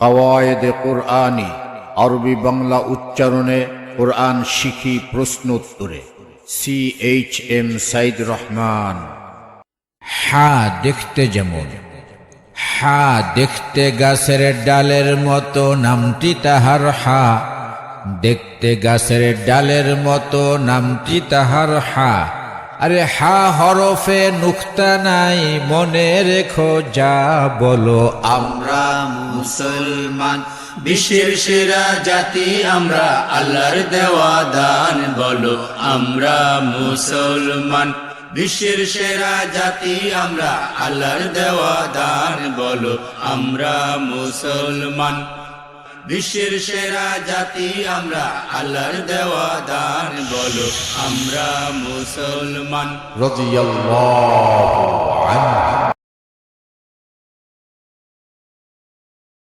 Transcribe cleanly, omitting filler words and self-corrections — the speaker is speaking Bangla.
কাওয়ায়েদে কোরআনি, আরবি বাংলা উচ্চারণে কোরআন শিখি প্রশ্ন উত্তরে। CHM সাইদ রহমান। হা দেখতে যেমন, হা দেখতে গাছের ডালের মতো, নামটি তাহার হা। দেখতে গাছের ডালের মতো, নামটি তাহার হা। আরে হা হরফে নুক্তা নাই, মনে রেখো যা বলো। আমরা মুসলমান, বিশ্বের সেরা জাতি আমরা, আল্লাহর দেওয়া দান বলো। আমরা মুসলমান, বিশ্বের সেরা জাতি আমরা, আল্লাহর দেওয়া দান বলো। আমরা মুসলমান, বিশ্বের সেরা জাতি আমরা, আল্লাহর দেওয়া দান বলো। আমরা মুসলমান। রাদিয়াল্লাহু আনহু।